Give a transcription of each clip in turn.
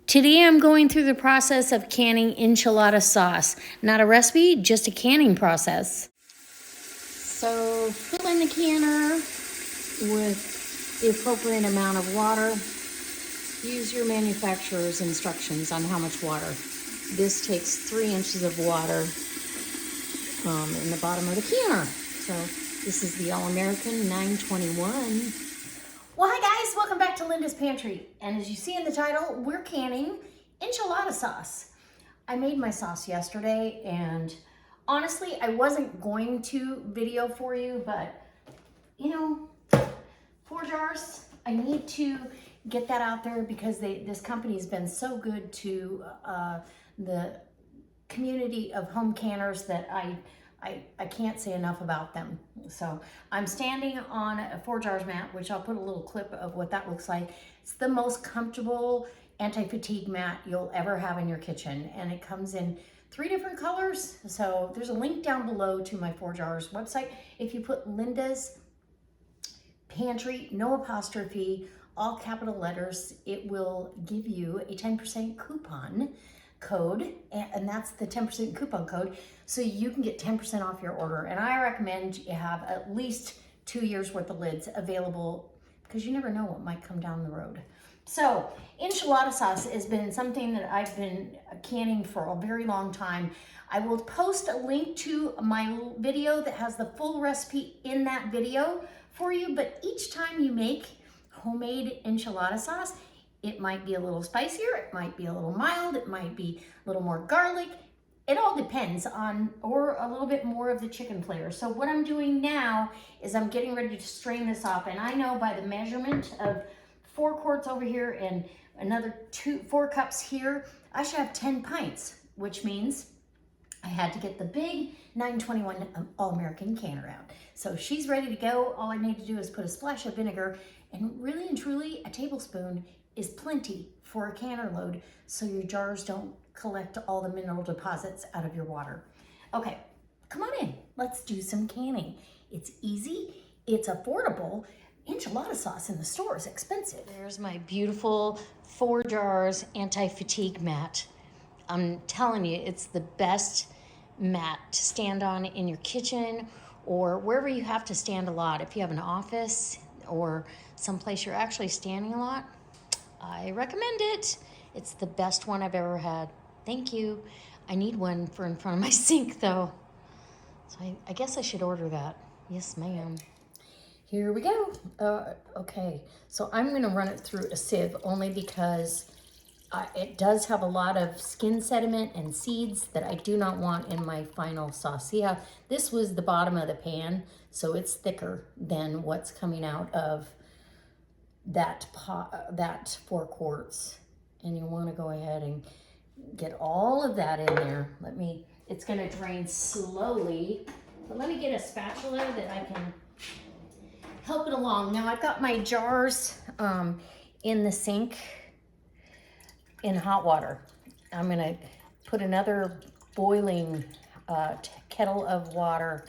Today I'm going through the process of canning enchilada sauce. Not a recipe, just a canning process. So fill in the canner with the appropriate amount of water. Use your manufacturer's instructions on how much water. This takes 3 inches of water in the bottom of the canner. So this is the All-American 921. Well, hi guys, welcome back to Linda's Pantry. And as you see in the title, we're canning enchilada sauce. I made my sauce yesterday, and honestly, I wasn't going to video for you, but you know, 4 jars, I need to get that out there because this company's been so good to the community of home canners that I can't say enough about them. So I'm standing on a 4 jars mat, which I'll put a little clip of what that looks like. It's the most comfortable anti-fatigue mat you'll ever have in your kitchen. And it comes in 3 different colors. So there's a link down below to my 4 jars website. If you put Linda's Pantry, no apostrophe, all capital letters, it will give you a 10% coupon code, and that's the 10% coupon code, so you can get 10% off your order. And I recommend you have at least 2 years worth of lids available because you never know what might come down the road. So enchilada sauce has been something that I've been canning for a very long time. I will post a link to my video that has the full recipe in that video for you, but each time you make homemade enchilada sauce, it might be a little spicier, it might be a little mild, it might be a little more garlic. It all depends on, or a little bit more of the chicken flavor. So what I'm doing now is I'm getting ready to strain this off, and I know by the measurement of 4 quarts over here and another 4 cups here, I should have 10 pints, which means I had to get the big 921 All-American canner out. So she's ready to go. All I need to do is put a splash of vinegar, and really and truly a tablespoon is plenty for a canner load so your jars don't collect all the mineral deposits out of your water. Okay, come on in. Let's do some canning. It's easy, it's affordable. Enchilada sauce in the store is expensive. There's my beautiful 4 jars anti-fatigue mat. I'm telling you, it's the best mat to stand on in your kitchen or wherever you have to stand a lot. If you have an office or someplace you're actually standing a lot, I recommend it. It's the best one I've ever had. Thank you. I need one for in front of my sink though. So I guess I should order that. Yes, ma'am. Here we go. Okay, so I'm gonna run it through a sieve only because it does have a lot of skin sediment and seeds that I do not want in my final sauce. See how this was the bottom of the pan, so it's thicker than what's coming out of that 4 quarts. And you want to go ahead and get all of that in there. It's going to drain slowly, but let me get a spatula that I can help it along. Now I've got my jars in the sink in hot water. I'm going to put another boiling kettle of water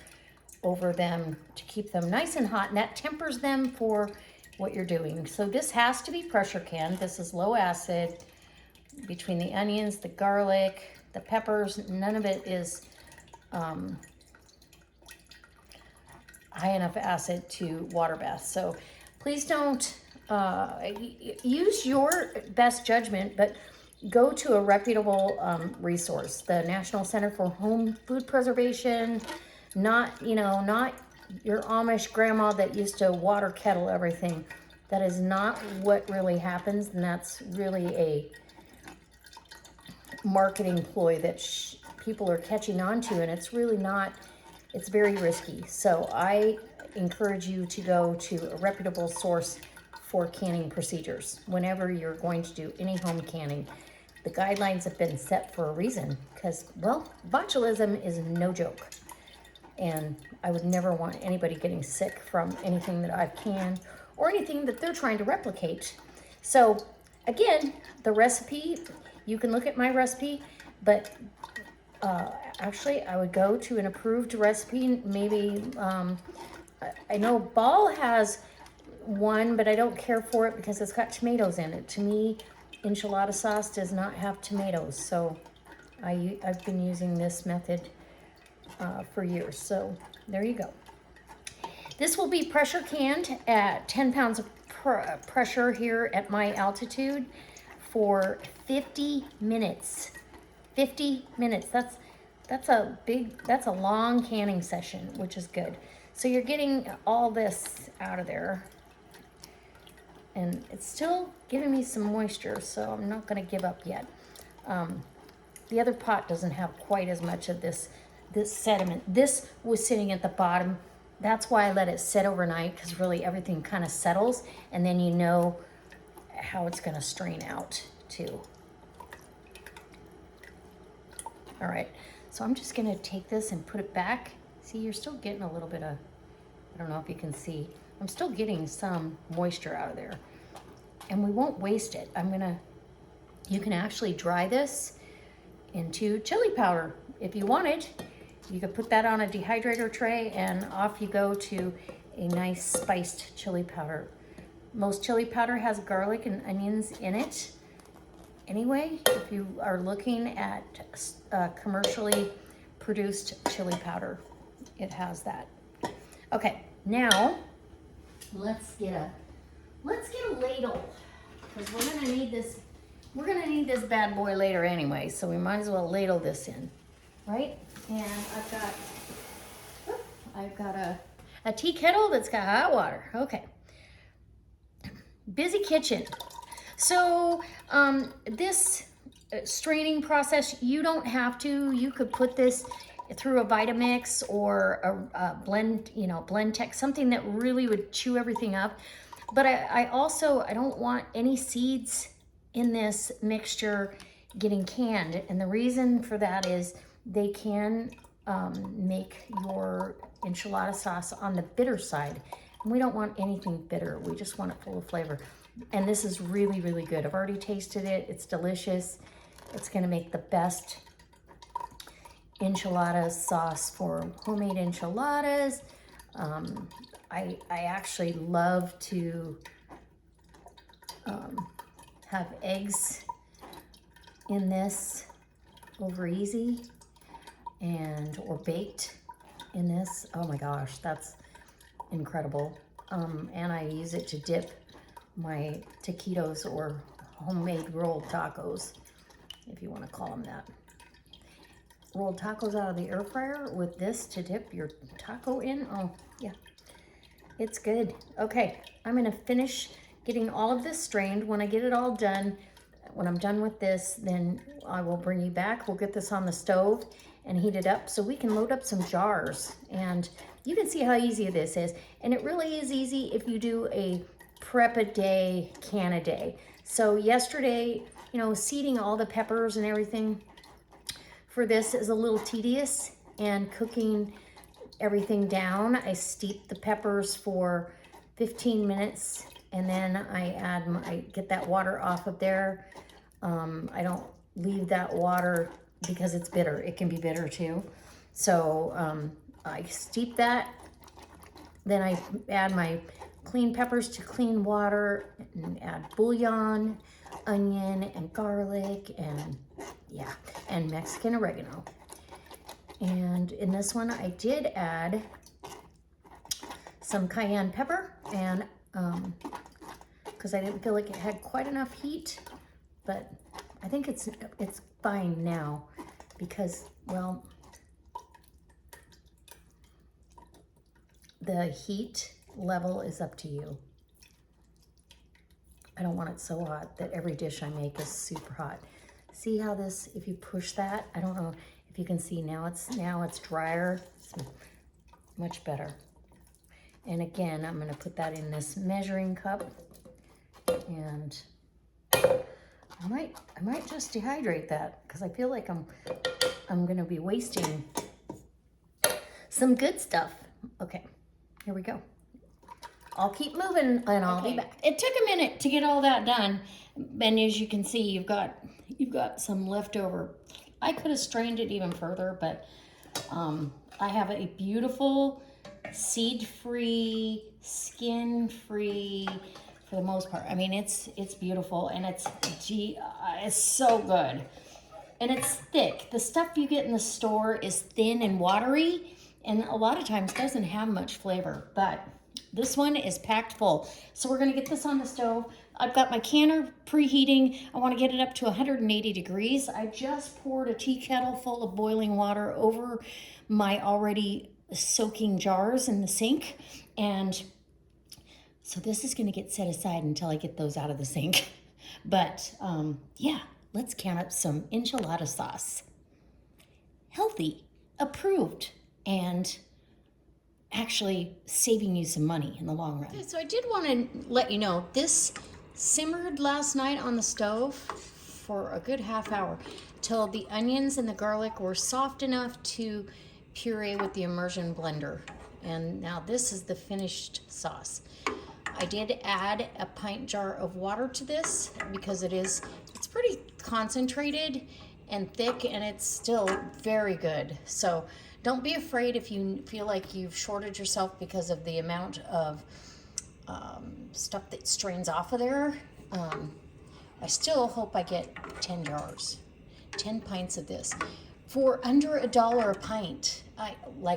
over them to keep them nice and hot, and that tempers them for what you're doing. So this has to be pressure canned. This is low acid. Between the onions, the garlic, the peppers, none of it is high enough acid to water bath. So please don't use your best judgment, but go to a reputable resource. The National Center for Home Food Preservation, not your Amish grandma that used to water kettle everything. That is not what really happens, and that's really a marketing ploy that people are catching on to, and it's really not. It's very risky. So I encourage you to go to a reputable source for canning procedures whenever you're going to do any home canning. The guidelines have been set for a reason because, well, botulism is no joke. And I would never want anybody getting sick from anything that I've canned or anything that they're trying to replicate. So again, the recipe, you can look at my recipe, but actually I would go to an approved recipe. Maybe, I know Ball has one, but I don't care for it because it's got tomatoes in it. To me, enchilada sauce does not have tomatoes, so I've been using this method for years. So there you go. This will be pressure canned at 10 pounds of pressure here at my altitude for 50 minutes. 50 minutes. That's a long canning session, which is good. So you're getting all this out of there. And it's still giving me some moisture, so I'm not going to give up yet. The other pot doesn't have quite as much of this sediment. This was sitting at the bottom. That's why I let it sit overnight, because really everything kind of settles, and then you know how it's going to strain out too. All right, so I'm just going to take this and put it back. See, you're still getting a little bit of, I don't know if you can see, I'm still getting some moisture out of there. And we won't waste it. You can actually dry this into chili powder if you wanted. You could put that on a dehydrator tray and off you go to a nice spiced chili powder. Most chili powder has garlic and onions in it. Anyway, if you are looking at commercially produced chili powder, it has that. Okay, now let's get a ladle, because we're gonna need this. We're gonna need this bad boy later anyway, so we might as well ladle this in, right? And I've got a tea kettle that's got hot water. Okay. Busy kitchen. So this straining process, you don't have to. You could put this through a Vitamix or a blend, blend tech, something that really would chew everything up. But I don't want any seeds in this mixture getting canned. And the reason for that is they can make your enchilada sauce on the bitter side. And we don't want anything bitter. We just want it full of flavor. And this is really, really good. I've already tasted it. It's delicious. It's gonna make the best enchilada sauce for homemade enchiladas. I actually love to have eggs in this over easy or baked in this. Oh my gosh, that's incredible. And I use it to dip my taquitos or homemade rolled tacos, if you want to call them that. Rolled tacos out of the air fryer with this to dip your taco in. Oh yeah, it's good. Okay, I'm gonna finish getting all of this strained. When I get it all done, when I'm done with this, then I will bring you back. We'll get this on the stove and heat it up so we can load up some jars. And you can see how easy this is. And it really is easy if you do a prep a day, can a day. So yesterday, seeding all the peppers and everything for this is a little tedious, and cooking everything down. I steep the peppers for 15 minutes and then I get that water off of there. I don't leave that water because it's bitter. It can be bitter too. So I steep that, then I add my clean peppers to clean water and add bouillon, onion and garlic and Mexican oregano. And in this one I did add some cayenne pepper, and because I didn't feel like it had quite enough heat, but I think it's fine now because, well, the heat level is up to you. I don't want it so hot that every dish I make is super hot. See how this, if you push that, I don't know if you can see now it's drier. It's much better. And again, I'm gonna put that in this measuring cup, and I might just dehydrate that because I feel like I'm gonna be wasting some good stuff. Okay, here we go. I'll keep moving and I'll be back. It took a minute to get all that done, and as you can see, you've got some leftover. I could have strained it even further, but I have a beautiful seed-free, skin-free for the most part. I mean, it's beautiful, and it's so good. And it's thick. The stuff you get in the store is thin and watery, and a lot of times doesn't have much flavor, but this one is packed full. So we're gonna get this on the stove. I've got my canner preheating. I wanna get it up to 180 degrees. I just poured a tea kettle full of boiling water over my already soaking jars in the sink. And so this is gonna get set aside until I get those out of the sink. But yeah. Let's can up some enchilada sauce. Healthy, approved, and actually saving you some money in the long run. Okay, so I did want to let you know, this simmered last night on the stove for a good half hour till the onions and the garlic were soft enough to puree with the immersion blender. And now this is the finished sauce. I did add a pint jar of water to this because it's pretty concentrated and thick, and it's still very good. So don't be afraid if you feel like you've shorted yourself because of the amount of stuff that strains off of there. I still hope I get 10 jars, 10 pints of this for under $1 a pint.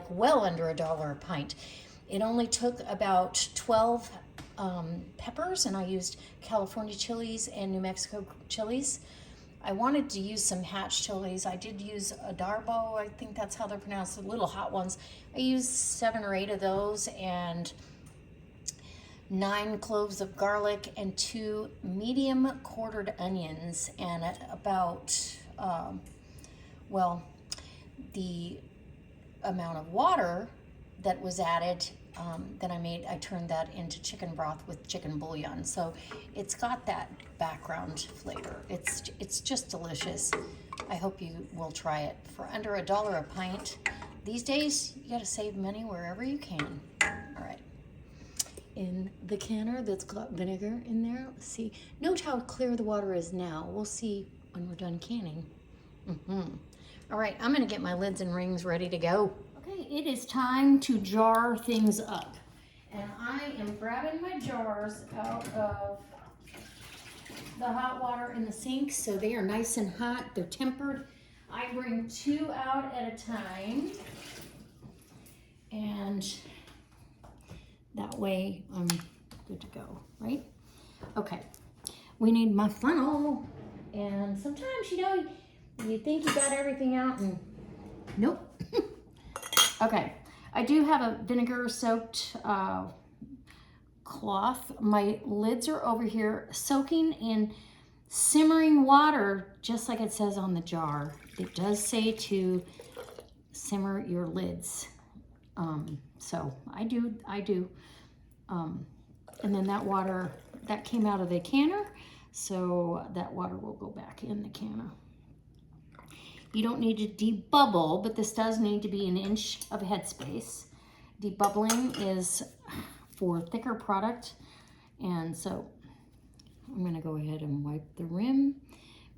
Well under $1 a pint. It only took about 12 peppers, and I used California chilies and New Mexico chilies. I wanted to use some hatch chilies. I did use a Darbo, I think that's how they're pronounced, the little hot ones. I used 7 or 8 of those, and 9 cloves of garlic, and 2 medium quartered onions, and about, the amount of water that was added that I turned that into chicken broth with chicken bouillon. So it's got that background flavor. It's just delicious. I hope you will try it. For under $1 a pint, these days you gotta save money wherever you can. All right. In the canner that's got vinegar in there, let's see. Note how clear the water is now. We'll see when we're done canning. All right, I'm gonna get my lids and rings ready to go. Okay, it is time to jar things up. And I am grabbing my jars out of the hot water in the sink so they are nice and hot. They're tempered. I bring 2 out at a time. And that way I'm good to go, right? Okay, we need my funnel. And sometimes, you think you got everything out and nope. Okay, I do have a vinegar soaked cloth. My lids are over here soaking in simmering water, just like it says on the jar. It does say to simmer your lids. So I do. And then that water, that came out of the canner, so that water will go back in the canner. You don't need to debubble, but this does need to be 1 inch of headspace. Debubbling is for thicker product. And so I'm gonna go ahead and wipe the rim,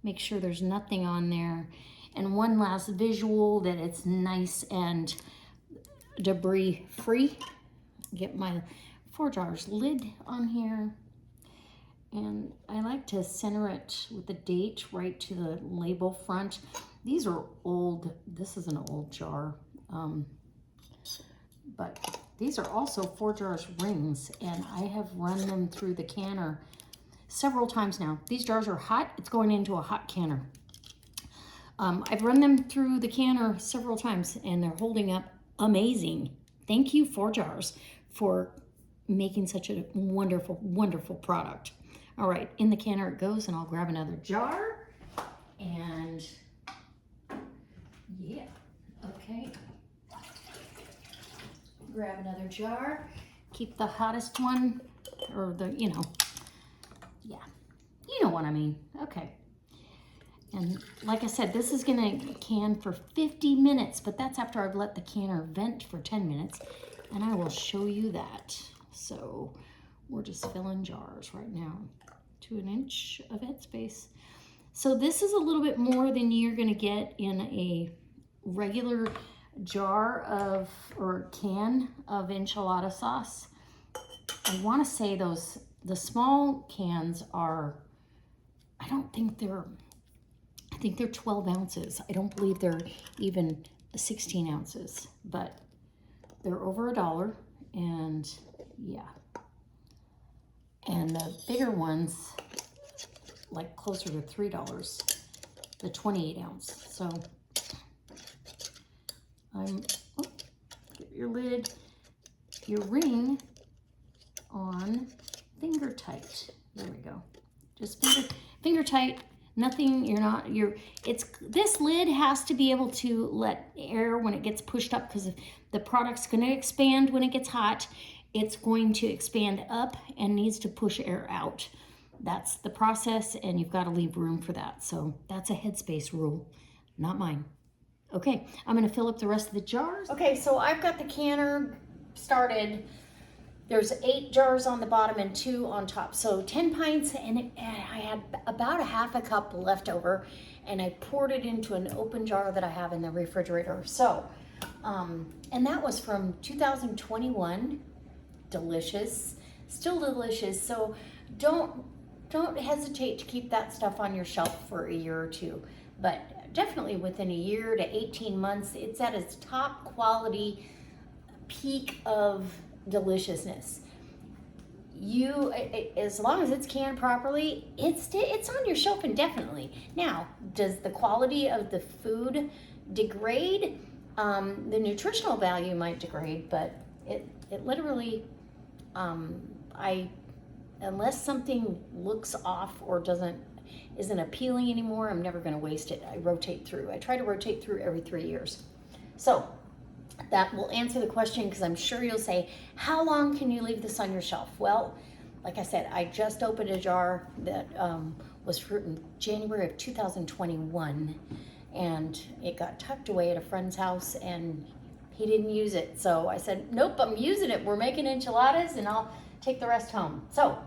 make sure there's nothing on there. And one last visual that it's nice and debris free. Get my 4 jars lid on here. And I like to center it with the date right to the label front. These are old, this is an old jar, but these are also 4 jars rings, and I have run them through the canner several times now. These jars are hot, it's going into a hot canner. I've run them through the canner several times, and they're holding up amazing. Thank you, 4 jars, for making such a wonderful, wonderful product. All right, in the canner it goes, and I'll grab another jar, and yeah, okay. Grab another jar, keep the hottest one, or yeah, you know what I mean. Okay. And like I said, this is gonna can for 50 minutes, but that's after I've let the canner vent for 10 minutes, and I will show you that. So we're just filling jars right now to 1 inch of headspace. So this is a little bit more than you're gonna get in a regular jar of, or can of enchilada sauce. I wanna say those The small cans are, I think they're 12 ounces. I don't believe they're even 16 ounces, but they're over $1, and yeah. And the bigger ones, like closer to $3, the 28 ounce. So get your lid, your ring on finger tight. There we go. Just finger tight. Nothing, this lid has to be able to let air when it gets pushed up, because the product's going to expand when it gets hot. It's going to expand up and needs to push air out. That's the process, and you've got to leave room for that. So that's a Headspace rule, not mine. Okay, I'm going to fill up the rest of the jars. Okay, so I've got the canner started. There's 8 jars on the bottom and 2 on top. So 10 pints, and I had about a half a cup left over, and I poured it into an open jar that I have in the refrigerator. So, and that was from 2021. Delicious, still delicious. So don't hesitate to keep that stuff on your shelf for a year or two. But definitely within a year to 18 months, it's at its top quality peak of deliciousness. As long as it's canned properly, it's on your shelf indefinitely. Now, does the quality of the food degrade? The nutritional value might degrade, but it literally, unless something looks off or isn't appealing anymore, I'm never going to waste it. I rotate through. I try to rotate through every 3 years. So that will answer the question, because I'm sure you'll say, how long can you leave this on your shelf? Well, like I said, I just opened a jar that was from January of 2021, and it got tucked away at a friend's house, and he didn't use it. So I said, nope, I'm using it. We're making enchiladas, and I'll take the rest home. So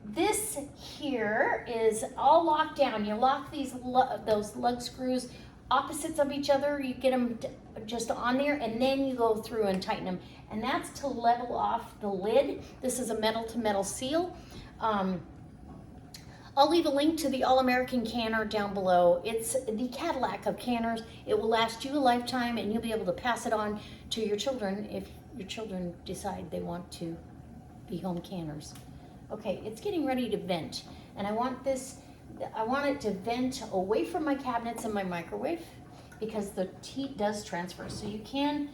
this here is all locked down. You lock those lug screws opposites of each other. You get them just on there, and then you go through and tighten them. And that's to level off the lid. This is a metal to metal seal. I'll leave a link to the All-American canner down below. It's the Cadillac of canners. It will last you a lifetime, and you'll be able to pass it on to your children if your children decide they want to be home canners. Okay, it's getting ready to vent, and I want it to vent away from my cabinets and my microwave, because the heat does transfer. So you can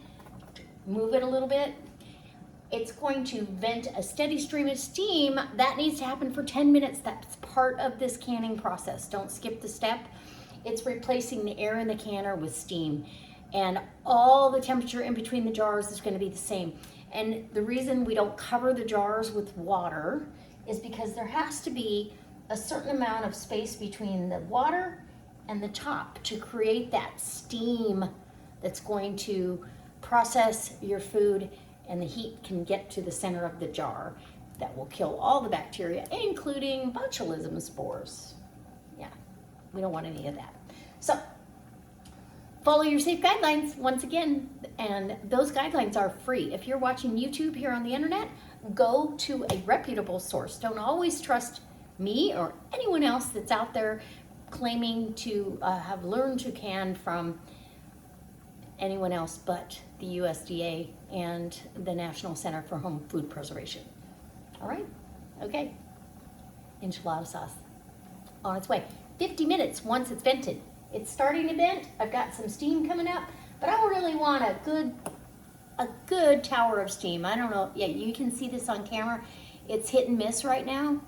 move it a little bit. It's going to vent a steady stream of steam. That needs to happen for 10 minutes. That's part of this canning process. Don't skip the step. It's replacing the air in the canner with steam. And all the temperature in between the jars is going to be the same. And the reason we don't cover the jars with water is because there has to be a certain amount of space between the water and the top to create that steam that's going to process your food, and the heat can get to the center of the jar. That will kill all the bacteria, including botulism spores. Yeah, we don't want any of that. So follow your safe guidelines once again, and those guidelines are free. If you're watching YouTube here on the internet, go to a reputable source. Don't always trust me or anyone else that's out there claiming to have learned to can from anyone else but the USDA and the National Center for Home Food Preservation. All right, okay. Enchilada sauce on its way. 50 minutes once it's vented. It's starting to vent. I've got some steam coming up, but I really want a good tower of steam. I don't know. Yeah, you can see this on camera. It's hit and miss right now.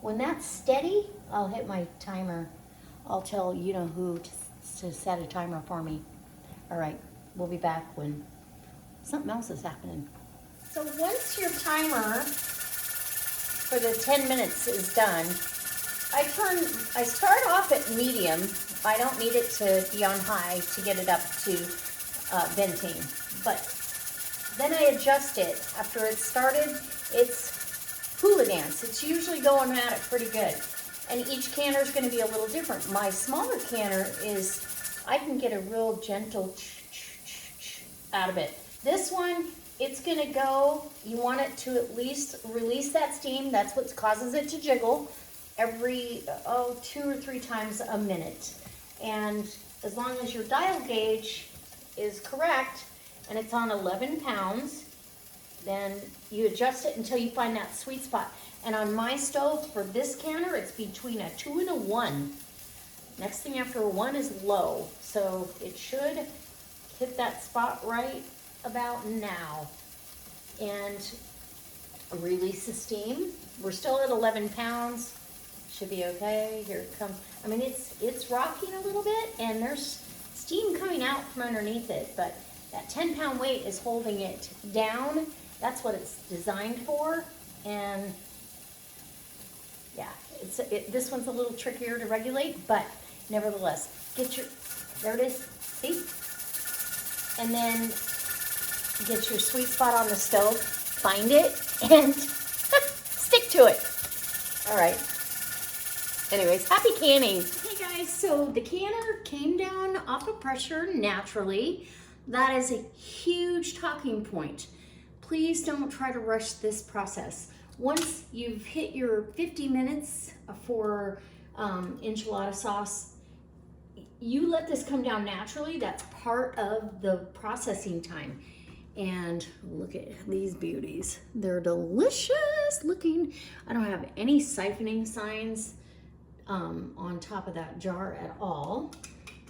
When that's steady, I'll hit my timer. I'll tell you know who to set a timer for me. All right, we'll be back when something else is happening. So once your timer for the 10 minutes is done, I start off at medium. I don't need it to be on high to get it up to venting, but then I adjust it. After it's started, it's hula dance. It's usually going at it pretty good. And each canner is going to be a little different. My smaller canner I can get a real gentle out of it. This one it's gonna go, you want it to at least release that steam. That's what causes it to jiggle every, 2 or 3 times a minute. And as long as your dial gauge is correct and it's on 11 pounds, then you adjust it until you find that sweet spot. And on my stove for this canner, it's between a 2 and a 1. Next thing after a 1 is low. So it should hit that spot right about now. And release the steam. We're still at 11 pounds. Should be okay. Here it comes. I mean, it's rocking a little bit, and there's steam coming out from underneath it, but that 10-pound weight is holding it down. That's what it's designed for. And yeah, this one's a little trickier to regulate, but nevertheless, there it is, see? And then get your sweet spot on the stove, find it, and stick to it. All right. Anyways, happy canning. Okay guys, so the canner came down off of pressure naturally. That is a huge talking point. Please don't try to rush this process. Once you've hit your 50 minutes for enchilada sauce, you let this come down naturally. That's part of the processing time. And look at these beauties. They're delicious looking. I don't have any siphoning signs on top of that jar at all.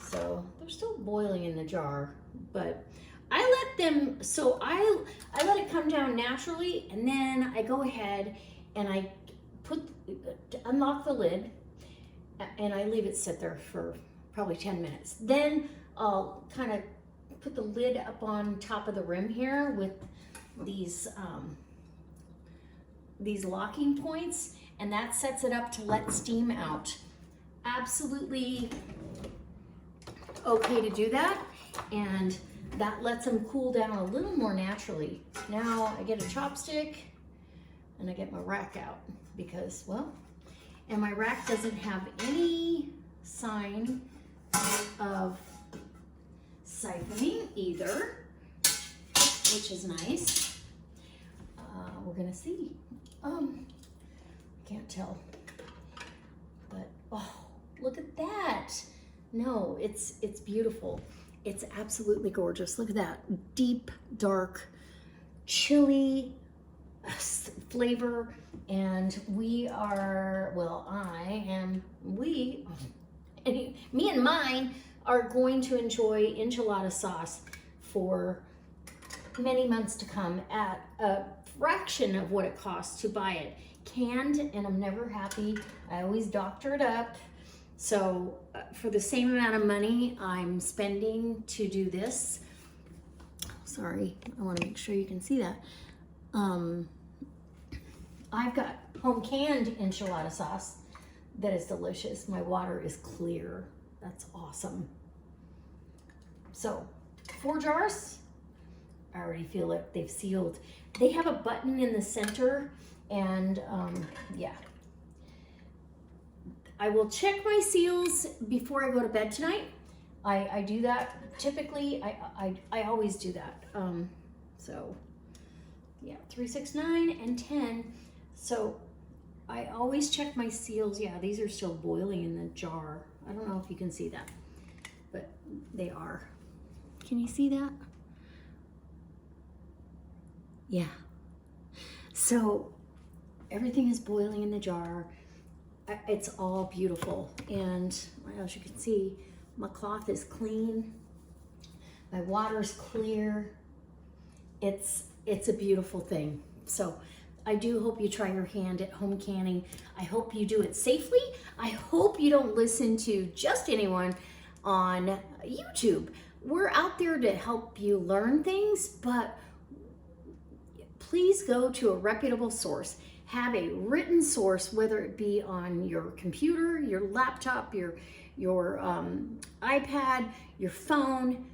So they're still boiling in the jar, but I let them, so I let it come down naturally, and then I go ahead and I unlock the lid, and I leave it sit there for probably 10 minutes. Then I'll kind of put the lid up on top of the rim here with these locking points, and that sets it up to let steam out. Absolutely okay to do that, and that lets them cool down a little more naturally. Now I get a chopstick and I get my rack out because, well, and my rack doesn't have any sign of siphoning either, which is nice. We're gonna see. Can't tell, but oh, look at that. No, it's beautiful. It's absolutely gorgeous. Look at that deep, dark, chili flavor. And we are, well, me and mine are going to enjoy enchilada sauce for many months to come at a fraction of what it costs to buy it canned, and I'm never happy. I always doctor it up. So for the same amount of money I'm spending to do this, sorry, I want to make sure you can see that. I've got home canned enchilada sauce that is delicious. My water is clear. That's awesome. So 4 jars. I already feel it. They've sealed. They have a button in the center, and yeah. I will check my seals before I go to bed tonight. I do that typically. I always do that. So yeah, 3, 6, 9, and 10. So I always check my seals. Yeah, these are still boiling in the jar. I don't know if you can see that, but they are. Can you see that? Yeah. So everything is boiling in the jar. It's all beautiful, and as you can see, my cloth is clean, my water's clear. It's a beautiful thing. So I do hope you try your hand at home canning. I hope you do it safely. I hope you don't listen to just anyone on YouTube. We're out there to help you learn things, but please go to a reputable source. Have a written source, whether it be on your computer, your laptop, your iPad, your phone,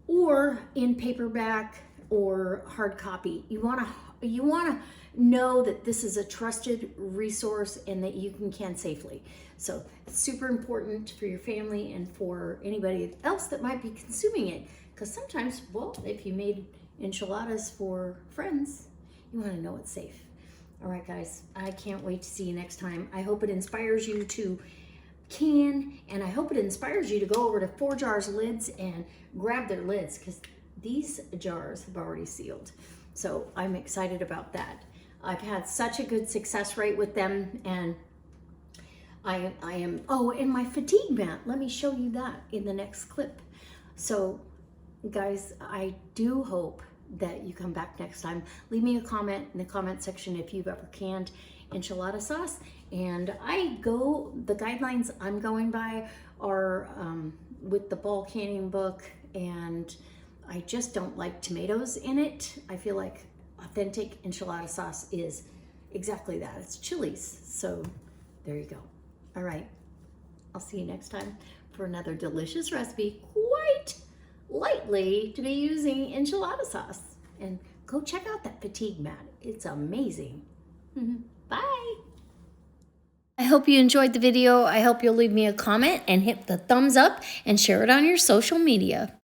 or in paperback or hard copy. You wanna know that this is a trusted resource and that you can can safely. So it's super important for your family and for anybody else that might be consuming it. Because sometimes, well, if you made enchiladas for friends, you want to know it's safe. All right, guys, I can't wait to see you next time. I hope it inspires you to can, and I hope it inspires you to go over to 4Jars Lids and grab their lids, because these jars have already sealed. So I'm excited about that. I've had such a good success rate with them, and I am, oh, and my fatigue mat, let me show you that in the next clip. So guys, I do hope that you come back next time. Leave me a comment in the comment section if you've ever canned enchilada sauce. And the guidelines I'm going by are with the ball canning book, and I just don't like tomatoes in it. I feel like authentic enchilada sauce is exactly that. It's chilies. So there you go. All right. I'll see you next time for another delicious recipe, quite lightly to be using enchilada sauce. And go check out that fatigue mat. It's amazing. Bye. I hope you enjoyed the video. I hope you'll leave me a comment and hit the thumbs up and share it on your social media.